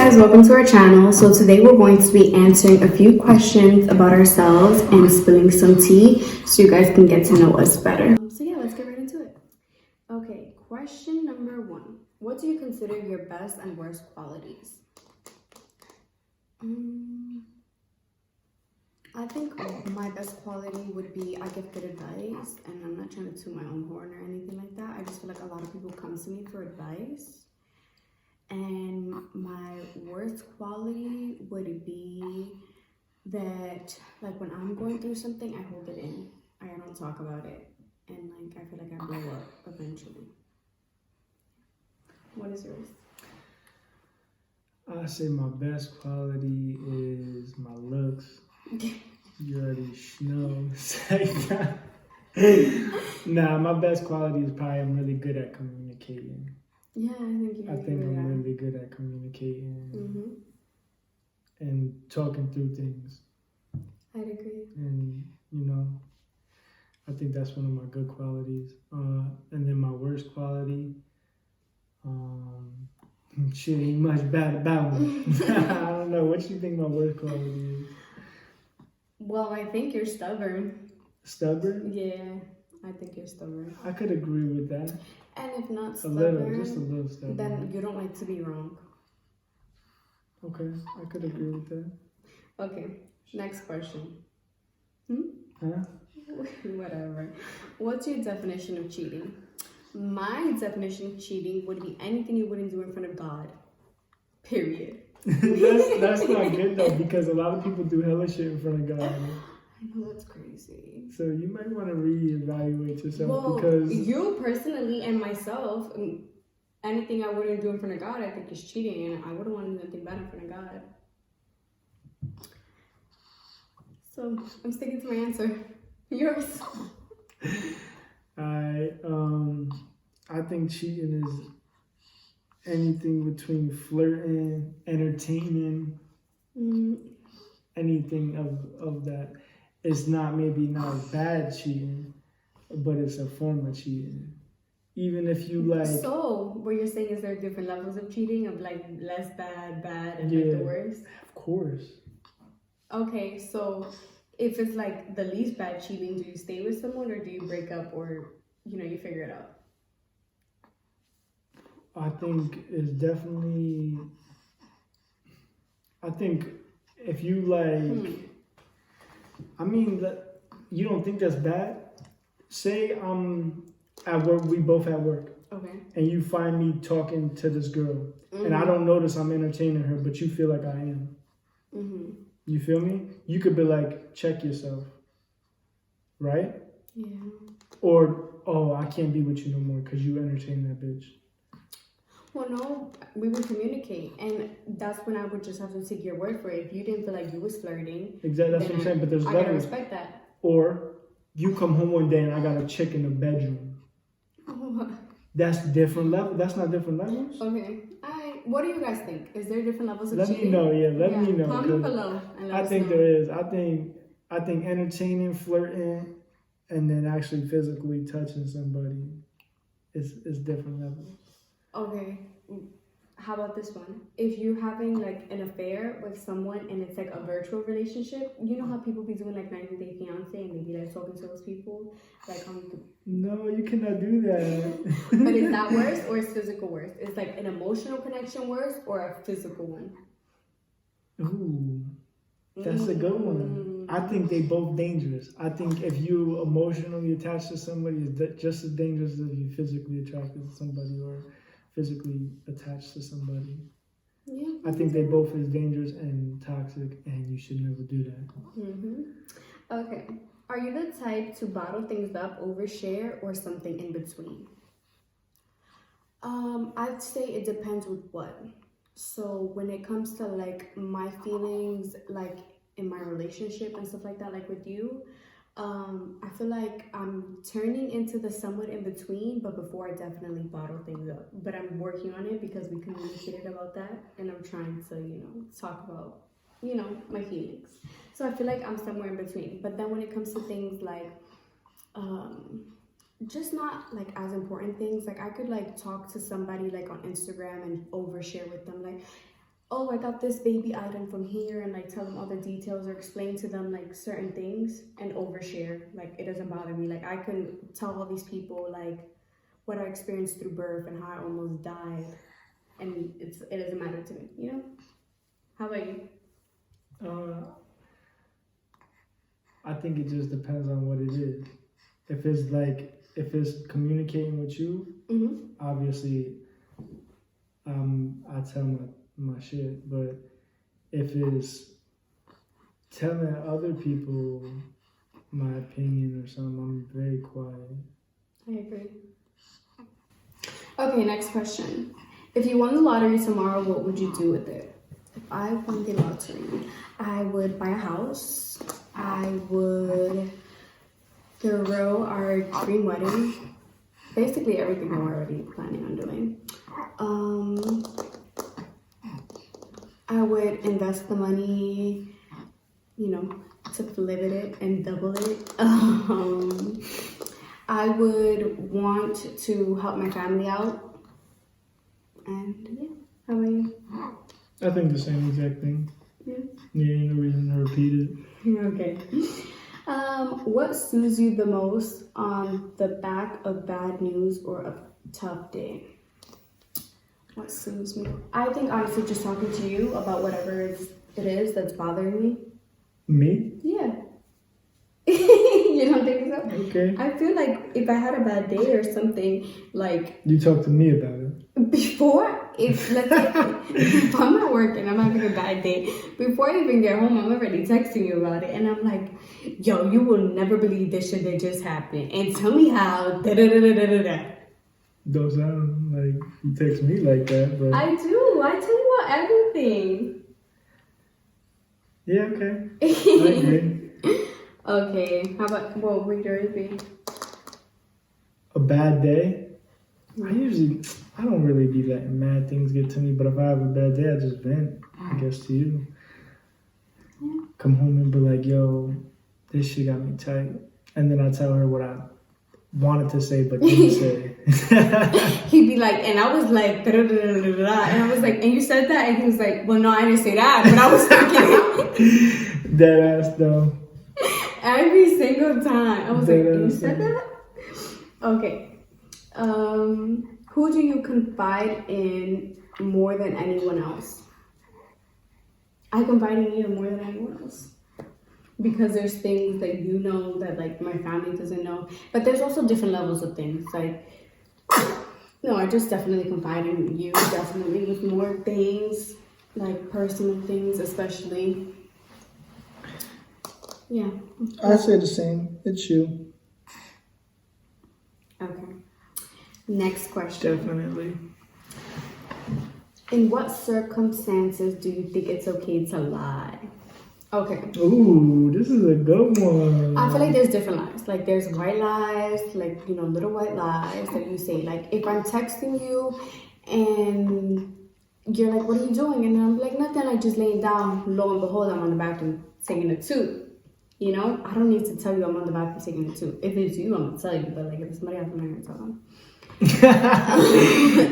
guys, welcome to our channel. So today we're going to be answering a few questions about ourselves and spilling some tea so you guys can get to know us better. So yeah, let's get right into it. Okay, question number 1. What do you consider your best and worst qualities? I think my best quality would be I give good advice, and I'm not trying to toot my own horn or anything like that. I just feel like a lot of people come to me for advice. And my worst quality would be that, like, when I'm going through something, I hold it in. I don't talk about it. And, like, I feel like I blow up eventually. What is yours? I say my best quality is my looks. You already know. Nah, my best quality is probably I'm really good at communicating. Yeah, I think I'm really good at communicating and talking through things. I'd agree. And, you know, I think that's one of my good qualities. And then my worst quality, shit ain't much bad about me. I don't know. What you think my worst quality is? Well, I think you're stubborn. Stubborn? Yeah, I think you're stubborn. I could agree with that. And if not stubborn, just a little stubborn. Then you don't like to be wrong. Okay, I could agree with that. Okay, next question. Huh? Whatever. What's your definition of cheating? My definition of cheating would be anything you wouldn't do in front of God. Period. that's not good though, because a lot of people do hella shit in front of God. I know, that's crazy. So you might want to reevaluate yourself. Well, because you personally and myself, anything I wouldn't do in front of God, I think is cheating, and I wouldn't want to do anything bad in front of God. So I'm sticking to my answer. Yours? I think cheating is anything between flirting, entertaining, anything of that. It's maybe not bad cheating, but it's a form of cheating. Even if you like. So, what you're saying is there are different levels of cheating, of like less bad, and like the worst? Of course. Okay, so if it's like the least bad cheating, do you stay with someone or do you break up, or you figure it out? I think it's definitely. I think if you like. I mean, you don't think that's bad? Say I'm at work, we both at work. Okay. And you find me talking to this girl. And I don't notice I'm entertaining her, but you feel like I am. You feel me? You could be like, check yourself. Right? Yeah. Or, oh, I can't be with you no more because you entertain that bitch. Well, no, we would communicate, and that's when I would just have to take your word for it. If you didn't feel like you was flirting, exactly, that's what I'm saying. But there's levels. I gotta respect that. Or you come home one day and I got a chick in the bedroom. That's different level. That's not different levels. Okay. What do you guys think? Is there different levels of cheating? Let me know. Yeah, let me know. Comment below. And I think there is. I think entertaining, flirting, and then actually physically touching somebody is different levels. Okay, how about this one? If you're having like an affair with someone and it's like a virtual relationship, you know how people be doing like 90 Day Fiance and they be like talking to those people? Like No, you cannot do that. But is that worse or is physical worse? Is like an emotional connection worse or a physical one? Ooh, that's a good one. I think they both dangerous. I think if you emotionally attached to somebody, it's just as dangerous as if you physically attracted to somebody or physically attached to somebody. Yeah. I think they both is dangerous and toxic, and you should never do that. Okay. Are you the type to bottle things up, overshare, or something in between? I'd say it depends with what. So when it comes to like my feelings, like in my relationship and stuff like that, like with you, I feel like I'm turning into the somewhat in between, but before I definitely bottle things up. But I'm working on it because we communicated about that, and I'm trying to, talk about, my feelings. So I feel like I'm somewhere in between. But then when it comes to things like, just not like as important things, like I could like talk to somebody like on Instagram and overshare with them, like, oh, I got this baby item from here, and like tell them all the details or explain to them like certain things and overshare. Like it doesn't bother me. Like I can tell all these people like what I experienced through birth and how I almost died, and it doesn't matter to me. You know? How about you? I think it just depends on what it is. If it's communicating with you, obviously, I tell my shit. But if it's telling other people my opinion or something, I'm very quiet. I agree. Okay, next question. If you won the lottery tomorrow, what would you do with it? If I won the lottery, I would buy a house. I would throw our dream wedding. Basically everything we're already planning on doing. I would invest the money, to flip it and double it. I would want to help my family out. And yeah, how about you? I think the same exact thing. Yeah. Yeah, ain't no reason to repeat it. Okay. What soothes you the most on the back of bad news or a tough day? What soothes me? I think honestly just talking to you about whatever it is that's bothering me. Me? Yeah. You don't think so? Okay. I feel like if I had a bad day or something, like... You talk to me about it. Before, if I'm at work and I'm having a bad day, before I even get home, I'm already texting you about it. And I'm like, yo, you will never believe this shit that just happened. And tell me how, da-da-da-da-da-da. Don't sound like you text me like that, but... I do. I tell you about everything. Yeah, okay. I agree. Okay, how about, what would yours be? A bad day? I don't really be letting mad things get to me, but if I have a bad day, I just vent, I guess, to you. Yeah. Come home and be like, yo, this shit got me tight. And then I tell her what I wanted to say, but didn't say. He'd be like, and I was like, da-da-da-da-da-da. And I was like, and you said that? And he was like, well, no, I didn't say that, but I was thinking. Dead ass, though. Every single time. I was like, you said that? Okay. Who do you confide in more than anyone else? I confide in you more than anyone else. Because there's things that you know that like my family doesn't know. But there's also different levels of things. Like, no, I just definitely confide in you, definitely with more things, like personal things especially. Yeah. I say the same. It's you. Okay. Next question. Definitely. In what circumstances do you think it's okay to lie? Okay. Ooh, this is a good one. I feel like there's different lies. Like there's white lies, like, little white lies that you say. Like if I'm texting you and you're like, what are you doing? And I'm like, nothing, I just laying down. Lo and behold, I'm on the bathroom taking a toot. I don't need to tell you I'm on the bathroom taking a toot. If it's you, I'm gonna tell you. But like if it's somebody else, I'm not gonna tell them.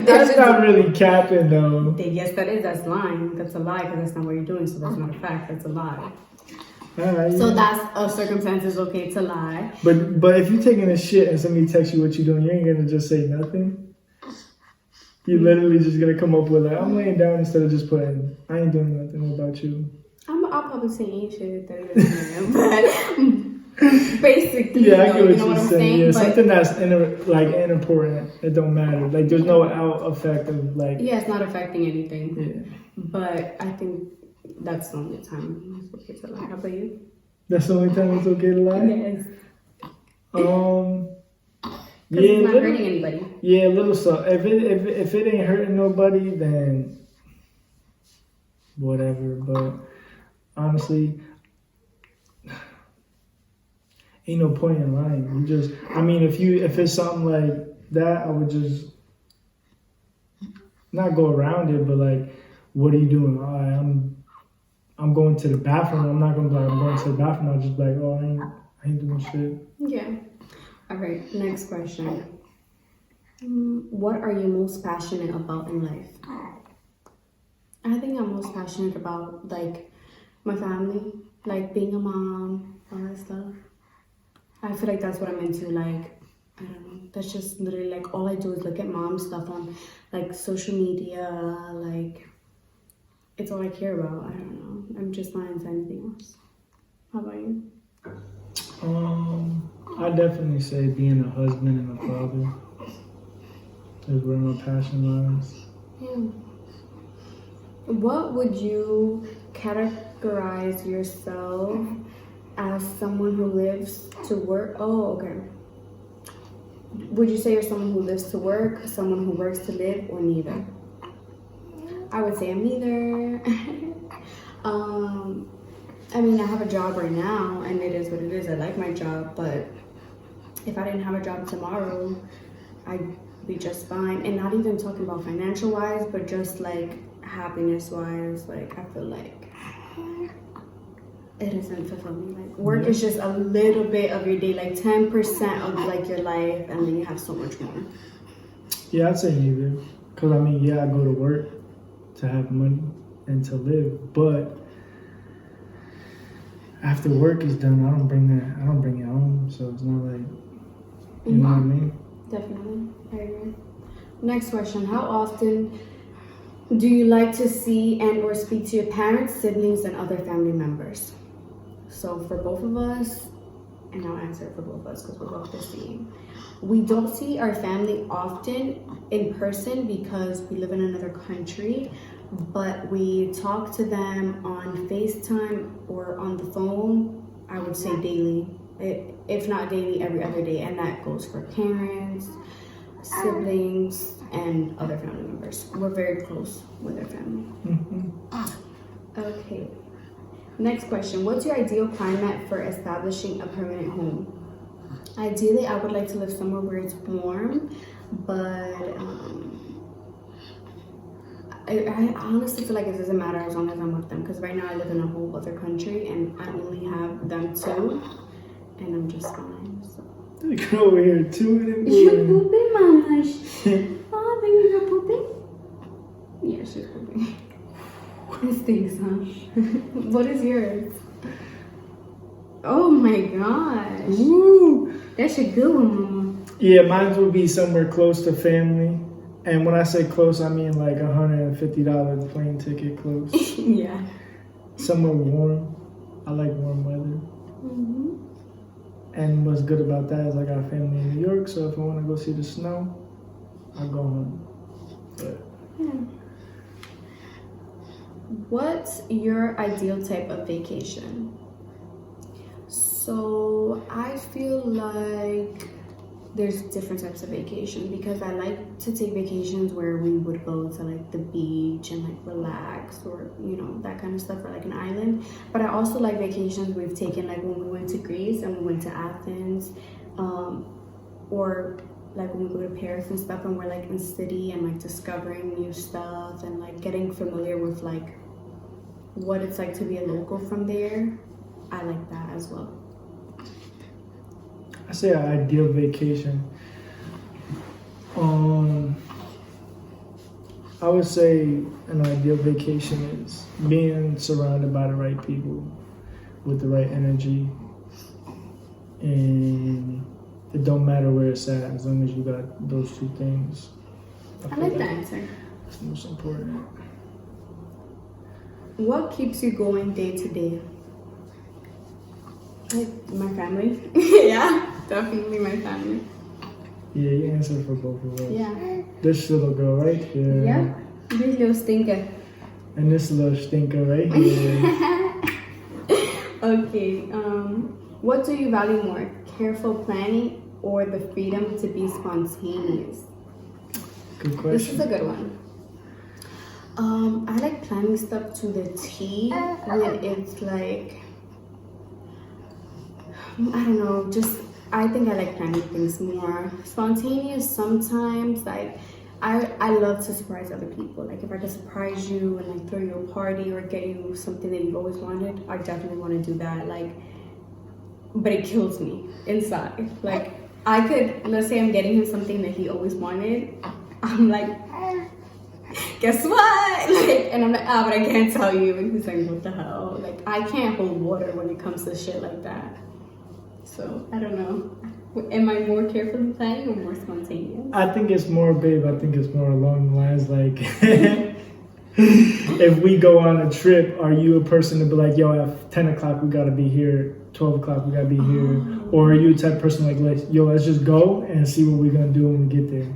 That's not really capping though. Yes, that is. That's lying. That's a lie because that's not what you're doing. So that's not a fact. That's a lie. Right, so yeah. That's a circumstance is okay to lie. But if you're taking a shit and somebody texts you what you're doing, you ain't gonna just say nothing. You're literally just gonna come up with like, I'm laying down instead of just putting, I ain't doing nothing. What about you? I'll probably say ain't shit. But basically, yeah, I get you know what I'm saying. Yeah, but something that's unimportant. It don't matter. Like there's no out effect of like. Yeah, it's not affecting anything. Yeah. But I think that's the only time it's okay to lie. How about you? That's the only time it's okay to lie? Yes. Yeah, it's not hurting anybody. Yeah, a little so. If it ain't hurting nobody, then whatever. But honestly, ain't no point in lying. If it's something like that, I would just not go around it, but like, what are you doing? I'm going to the bathroom. I'm not gonna be like, I'm going to the bathroom. I'll just be like, oh, I ain't doing shit. Yeah. All right. Next question. What are you most passionate about in life? I think I'm most passionate about? Like my family, like being a mom, all that stuff. I feel like that's what I'm into. Like, I don't know. That's just literally like all I do is look at mom stuff on like social media. Like, it's all I care about. I don't know. I'm just not into anything else. How about you? I definitely say being a husband and a father is where my passion lies. Yeah. What would you categorize yourself as someone who lives to work? Oh, okay. Would you say you're someone who lives to work, someone who works to live, or neither? I would say I'm neither. I mean, I have a job right now, and it is what it is. I like my job, but if I didn't have a job tomorrow, I'd be just fine. And not even talking about financial wise, but just like happiness wise. Like, I feel like it doesn't fulfill me. Like, work is just a little bit of your day, like 10% of like your life, and then you have so much more. Yeah, I'd say neither. Cause I mean, yeah, I go to work to have money and to live, but after work is done, I don't bring it home. So it's not like, you know what I mean? Definitely, I agree. Next question: how often do you like to see and or speak to your parents, siblings, and other family members? So for both of us, and I'll answer it for both of us because we're both the same. We don't see our family often in person because we live in another country, but we talk to them on FaceTime or on the phone, I would say daily. If not daily, every other day, and that goes for parents, siblings, and other family members. We're very close with our family. Mm-hmm. Okay. Next question. What's your ideal climate for establishing a permanent home? Ideally, I would like to live somewhere where it's warm, but I honestly feel like it doesn't matter as long as I'm with them, because right now I live in a whole other country and I only have them two, and I'm just fine. So. Look over here, too. You're pooping, Mamash. Oh, baby, you're pooping? Yeah, she's pooping. It stinks, huh? What is yours? Oh my gosh. Ooh. That's a good one, Mama. Yeah, mine would be somewhere close to family. And when I say close, I mean like $150 plane ticket close. Yeah. Somewhere warm. I like warm weather. Mm-hmm. And what's good about that is I got family in New York, so if I want to go see the snow, I go home. But Yeah. What's your ideal type of vacation? So I feel like there's different types of vacation, because I like to take vacations where we would go to like the beach and like relax, or you know, that kind of stuff, or like an island. But I also like vacations we've taken, like when we went to Greece and we went to Athens, or like when we go to Paris and stuff, and we're like in city and like discovering new stuff and like getting familiar with like what it's like to be a local from there. I like that as well. I say an ideal vacation. I would say an ideal vacation is being surrounded by the right people with the right energy, and it don't matter where it's at as long as you got those two things. I like that answer. That's most important. What keeps you going day to day? Like my family. Yeah, definitely my family. Yeah, you answered for both of us. Yeah. This little girl right here. Yeah. This little stinker. And this little stinker right here. Okay. What do you value more? Careful planning or the freedom to be spontaneous? Good question. This is a good one. I like planning stuff to the T when it's like, I don't know, just, I think I like planning things more. Spontaneous sometimes, like, I love to surprise other people. Like, if I could surprise you and like throw you a party or get you something that you've always wanted, I definitely want to do that. Like, but it kills me inside. Like, I could, let's say I'm getting him something that he always wanted. I'm like, guess what? Like, and I'm like, but I can't tell you. And he's like, what the hell? Like, I can't hold water when it comes to shit like that. So, I don't know. Am I more carefully planning or more spontaneous? I think it's more, babe. I think it's more along the lines like, if we go on a trip, are you a person to be like, yo, at 10 o'clock we gotta be here, 12 o'clock we gotta be here? Or are you the type of person like, yo, let's just go and see what we're gonna do when we get there?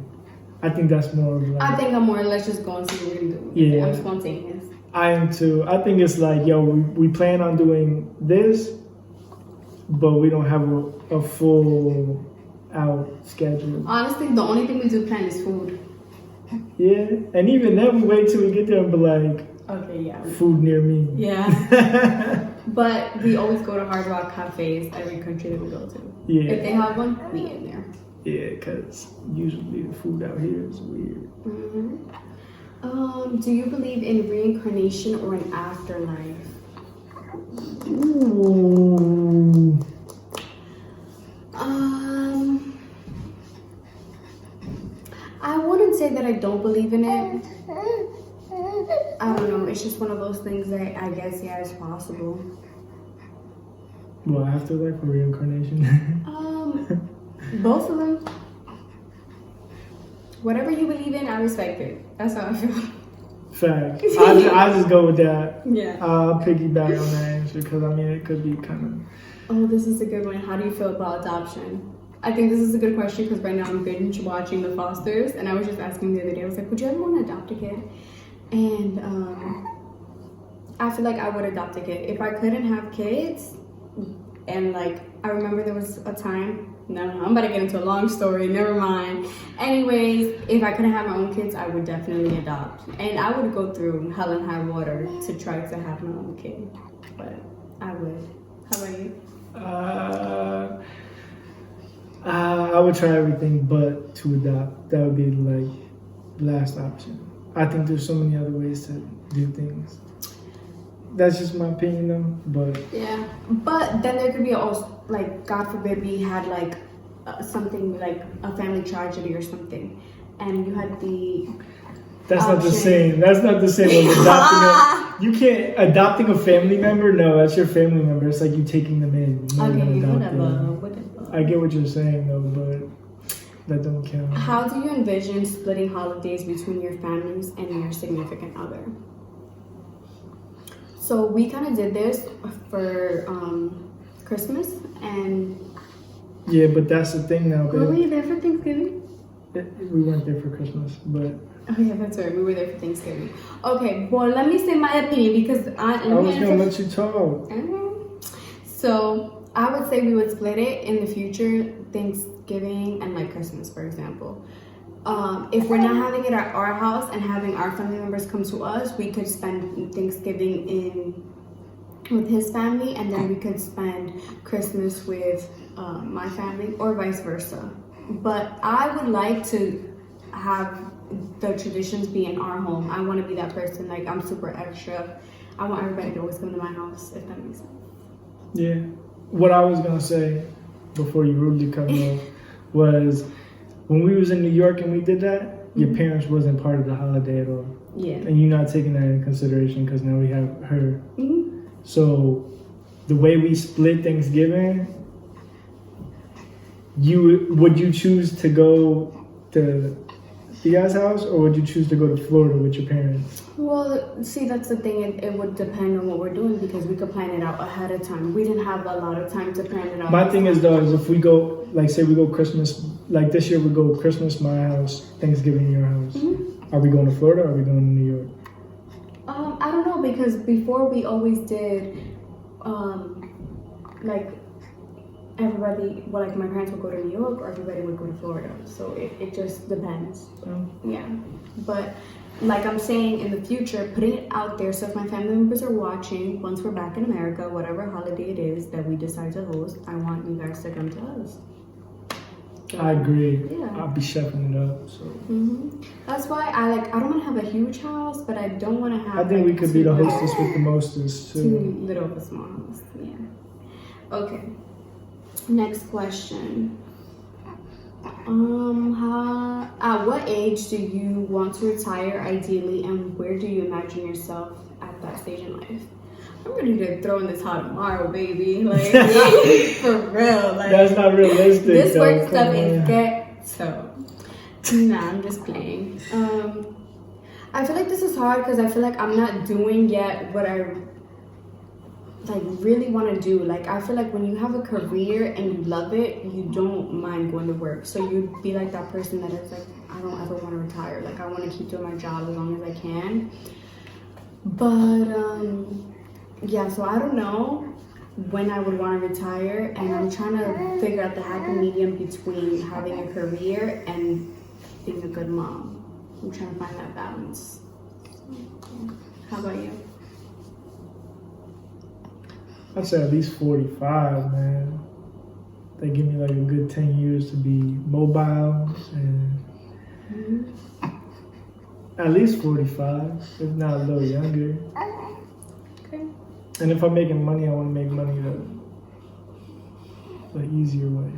I think that's more of like... I think I'm more, let's just go and see what we're gonna do. Yeah. I'm spontaneous. I am too. I think it's like, yo, we plan on doing this, but we don't have a full out schedule. Honestly, the only thing we do plan is food. Yeah, and even then we wait till we get there and be like, okay, yeah, food near me. Yeah. But we always go to Hard Rock cafes every country that we go to. Yeah. If they have one, we in there. Yeah, because usually the food out here is weird. Do you believe in reincarnation or an afterlife? Ooh. I wouldn't say that I don't believe in it. I don't know. It's just one of those things that I guess, yeah, it's possible. Well, afterlife or reincarnation? Both of them. Whatever you believe in, I respect it. That's how I feel. Fact. I just go with that. Yeah. I'll piggyback on that answer because I mean it could be kind of. Oh, this is a good one. How do you feel about adoption? I think this is a good question because right now I'm binge watching The Fosters, and I was just asking the other day. I was like, would you ever want to adopt a kid? And I feel like I would adopt a kid if I couldn't have kids. And like I remember there was a time. No, I'm about to get into a long story. Never mind. Anyways, if I couldn't have my own kids, I would definitely adopt. And I would go through hell and high water to try to have my own kid. But I would. How about you? I would try everything but to adopt. That would be like the last option. I think there's so many other ways to do things. That's just my opinion though, but... Yeah, but then there could be also, like, God forbid we had, like, something like a family tragedy or something, and you had the That's option. not the same. That's not the same as adopting you can't... Adopting a family member? No, that's your family member. It's like you taking them in. Okay, whatever. I get what you're saying though, but that don't count. How do you envision splitting holidays between your families and your significant other? So we kind of did this for Christmas, and yeah, but that's the thing now. were we there for Thanksgiving? We weren't there for Christmas, but oh yeah, that's right. We were there for Thanksgiving. Okay, well let me say my opinion because I was gonna let you talk. So I would say we would split it in the future, Thanksgiving and like Christmas, for example. If we're not having it at our house and having our family members come to us, we could spend Thanksgiving with his family, and then we could spend Christmas with my family, or vice versa. But I would like to have the traditions be in our home. I want to be that person. Like, I'm super extra. I want everybody to always come to my house, if that makes sense. Yeah. What I was gonna say before you rudely cut me off was, when we was in New York and we did that, your parents wasn't part of the holiday at all. Yeah. And you're not taking that into consideration because now we have her. So the way we split Thanksgiving, would you choose to go to Thea's house, or would you choose to go to Florida with your parents? Well, see, that's the thing. It would depend on what we're doing because we could plan it out ahead of time. We didn't have a lot of time to plan it out. My thing is though, is if we go, like say we go Christmas, like this year we go Christmas my house, Thanksgiving your house. Are we going to Florida or are we going to New York? I don't know, because before we always did, like everybody, well, like my parents would go to New York or everybody would go to Florida. So it just depends. Yeah. But like I'm saying, in the future, putting it out there, so if my family members are watching, once we're back in America, whatever holiday it is that we decide to host, I want you guys to come to us. So, I agree. Yeah. I'll be chefing it up. So that's why I don't want to have a huge house, but I don't want to have. I think we could be the hostess with the mostest too. Too little of a small house. Yeah. Okay. Next question. At what age do you want to retire ideally, and where do you imagine yourself at that stage in life? I'm ready to throw in this hot tomorrow, baby. Like, for real. Like, that's not realistic. This though. work stuff Come is on. ghetto. Nah, I'm just playing. I feel like this is hard because I feel like I'm not doing yet what I like really want to do. Like, I feel like when you have a career and you love it, you don't mind going to work. So you'd be like that person that is like, I don't ever want to retire. Like, I want to keep doing my job as long as I can. But yeah, so I don't know when I would want to retire, and I'm trying to figure out the happy medium between having a career and being a good mom. I'm trying to find that balance. How about you? I'd say at least 45, man. They give me like a good 10 years to be mobile, and at least 45, if not a little younger. Okay. And if I'm making money, I want to make money the easier way.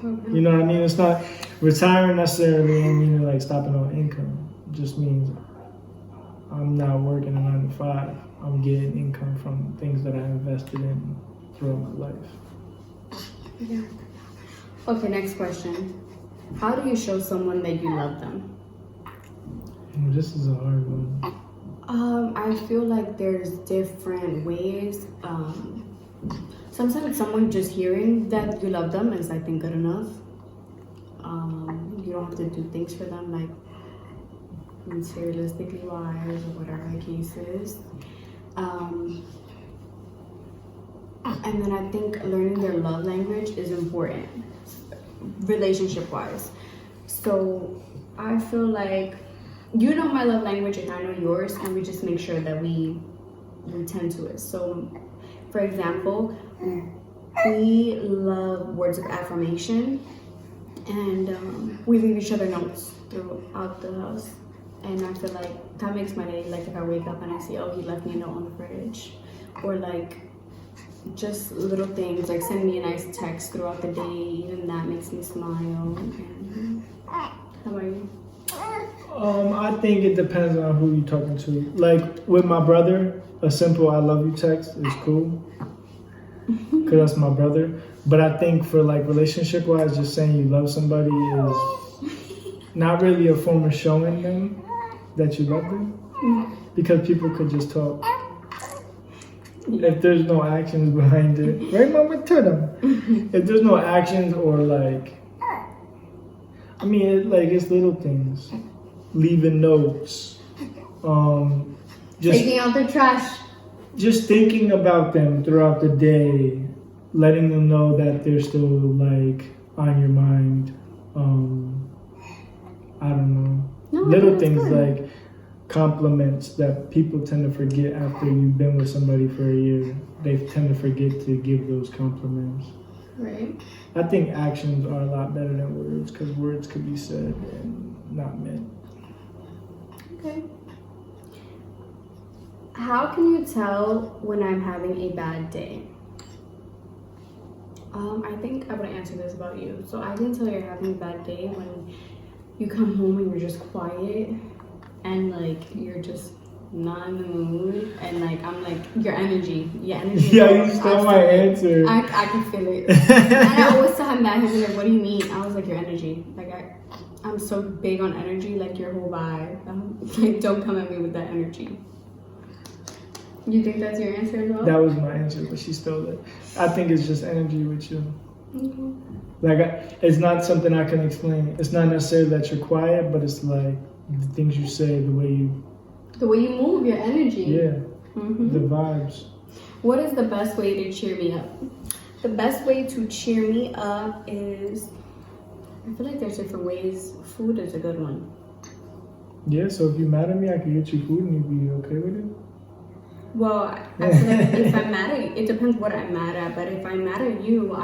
Okay. You know what I mean? It's not retiring necessarily meaning like stopping all income. It just means I'm not working a 9 to 5. I'm getting income from things that I invested in throughout my life. Yeah. Okay, next question. How do you show someone that you love them? This is a hard one. I feel like there's different ways. Sometimes someone just hearing that you love them is, I think, good enough. You don't have to do things for them, like materialistically wise or whatever the case is. And then I think learning their love language is important, relationship-wise. So I feel like you know my love language and I know yours, and we just make sure that we tend to it. So, for example, we love words of affirmation, and we leave each other notes throughout the house. And I feel like that makes my day. Like if I wake up and I see, oh, he left me a note on the fridge, or like just little things like send me a nice text throughout the day, even that makes me smile. And how about you? I think it depends on who you're talking to. Like with my brother, a simple "I love you" text is cool, cause that's my brother. But I think for like relationship wise, just saying you love somebody is not really a form of showing them that you love them, because people could just talk. If there's no actions behind it, right, mama, to them. If there's no actions or like, I mean, it's little things, leaving notes, just taking out the trash, just thinking about them throughout the day, letting them know that they're still like on your mind. I don't know, little things good. Like compliments that people tend to forget after you've been with somebody for a year. They tend to forget to give those compliments. Right. I think actions are a lot better than words, because words could be said and not meant. Okay. How can you tell when I'm having a bad day? I think I would answer this about you. So I can tell you're having a bad day when you come home and you're just quiet and like you're just not in the mood, and like I'm like your energy. Yeah, you stole my answer. I can feel it. And I always tell him that. He's like, "What do you mean?" I was like, "Your energy. Like I'm so big on energy. Like your whole vibe. Like don't come at me with that energy." You think that's your answer as well? That was my answer, but she stole it. I think it's just energy with you. Okay. Like it's not something I can explain. It's not necessarily that you're quiet, but it's like the things you say, the way you move, your energy. Yeah. The vibes. What is the best way to cheer me up? The best way to cheer me up is, I feel like there's different ways. Food is a good one. Yeah, so if you're mad at me, I can get you food and you'd be okay with it? Well, I feel like if I'm mad at you, it depends what I'm mad at, but if I'm mad at you,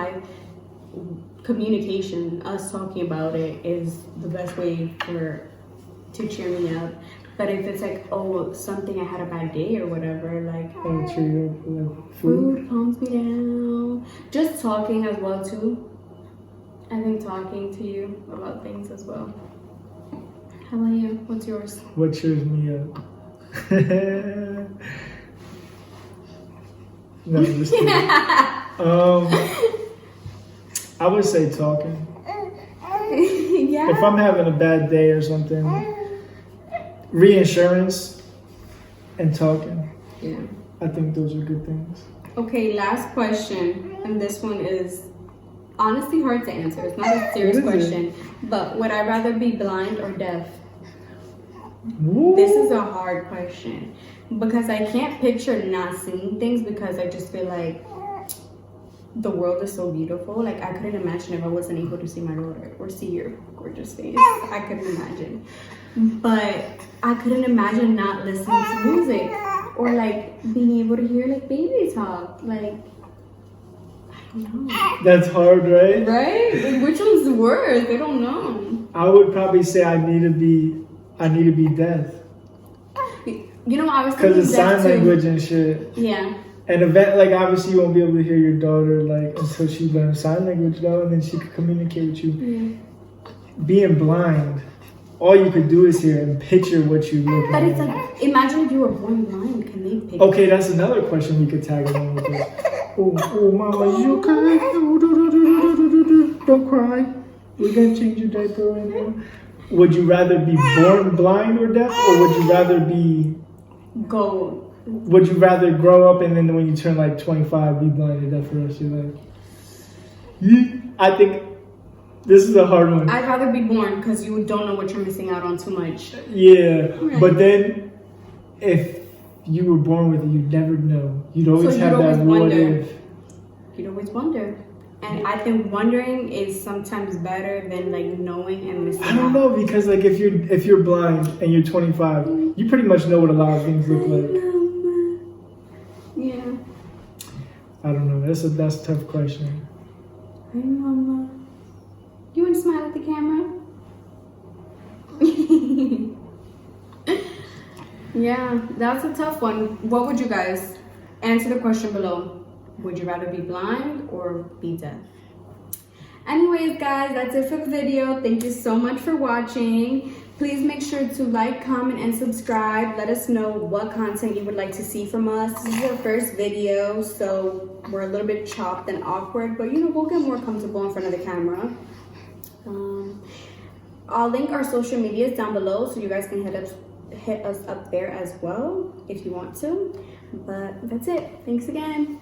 communication, us talking about it is the best way to cheer me up. But if it's like, oh, something I had a bad day or whatever, like cheer you up, like food calms me down. Just talking as well too. I think talking to you about things as well. How about you? What's yours? What cheers me up? No, just kidding. I would say talking. Yeah. If I'm having a bad day or something, reinsurance and talking. Yeah. I think those are good things. Okay, last question, and this one is honestly hard to answer. It's not a serious question, but would I rather be blind or deaf? Ooh. This is a hard question because I can't picture not seeing things because I just feel like the world is so beautiful. Like I couldn't imagine if I wasn't able to see my daughter or see your gorgeous face. I couldn't imagine. But I couldn't imagine not listening to music or like being able to hear like baby talk. Like I don't know. That's hard, right? Right? Like, which one's worse? I don't know. I would probably say I need to be deaf. You know, I was Because thinking of sign too. language and shit. Yeah. And like obviously you won't be able to hear your daughter like until she learns sign language though, and then she could communicate with you. Yeah. Being blind, all you could do is hear and picture what you look But like. it's like, imagine if you were born blind. Can they pick? Okay, that's another question we could tag along with this. Oh, mama, you okay? Don't cry. We're gonna change your diaper right now. Would you rather be born blind or deaf, or would you rather be? Would you rather grow up and then when you turn like 25, be blind or deaf for the rest of your life? I think this is a hard one. I'd rather be born because you don't know what you're missing out on too much. Yeah, Right. but then if you were born with it, you'd never know. You'd always So have you'd that always what wonder. if. You'd always wonder. And I think wondering is sometimes better than like knowing and missing out. I don't know because like if you're blind and you're 25, you pretty much know what a lot of things look like. Yeah. I don't know. That's a tough question. Hi, Mama. You want to smile at the camera? Yeah, that's a tough one. What would you guys answer the question below? Would you rather be blind or be deaf? Anyways, guys, that's it for the video. Thank you so much for watching. Please make sure to like, comment, and subscribe. Let us know what content you would like to see from us. This is our first video, so we're a little bit chopped and awkward, but you know, we'll get more comfortable in front of the camera. I'll link our social medias down below so you guys can hit us up there as well if you want to. But that's it. Thanks again.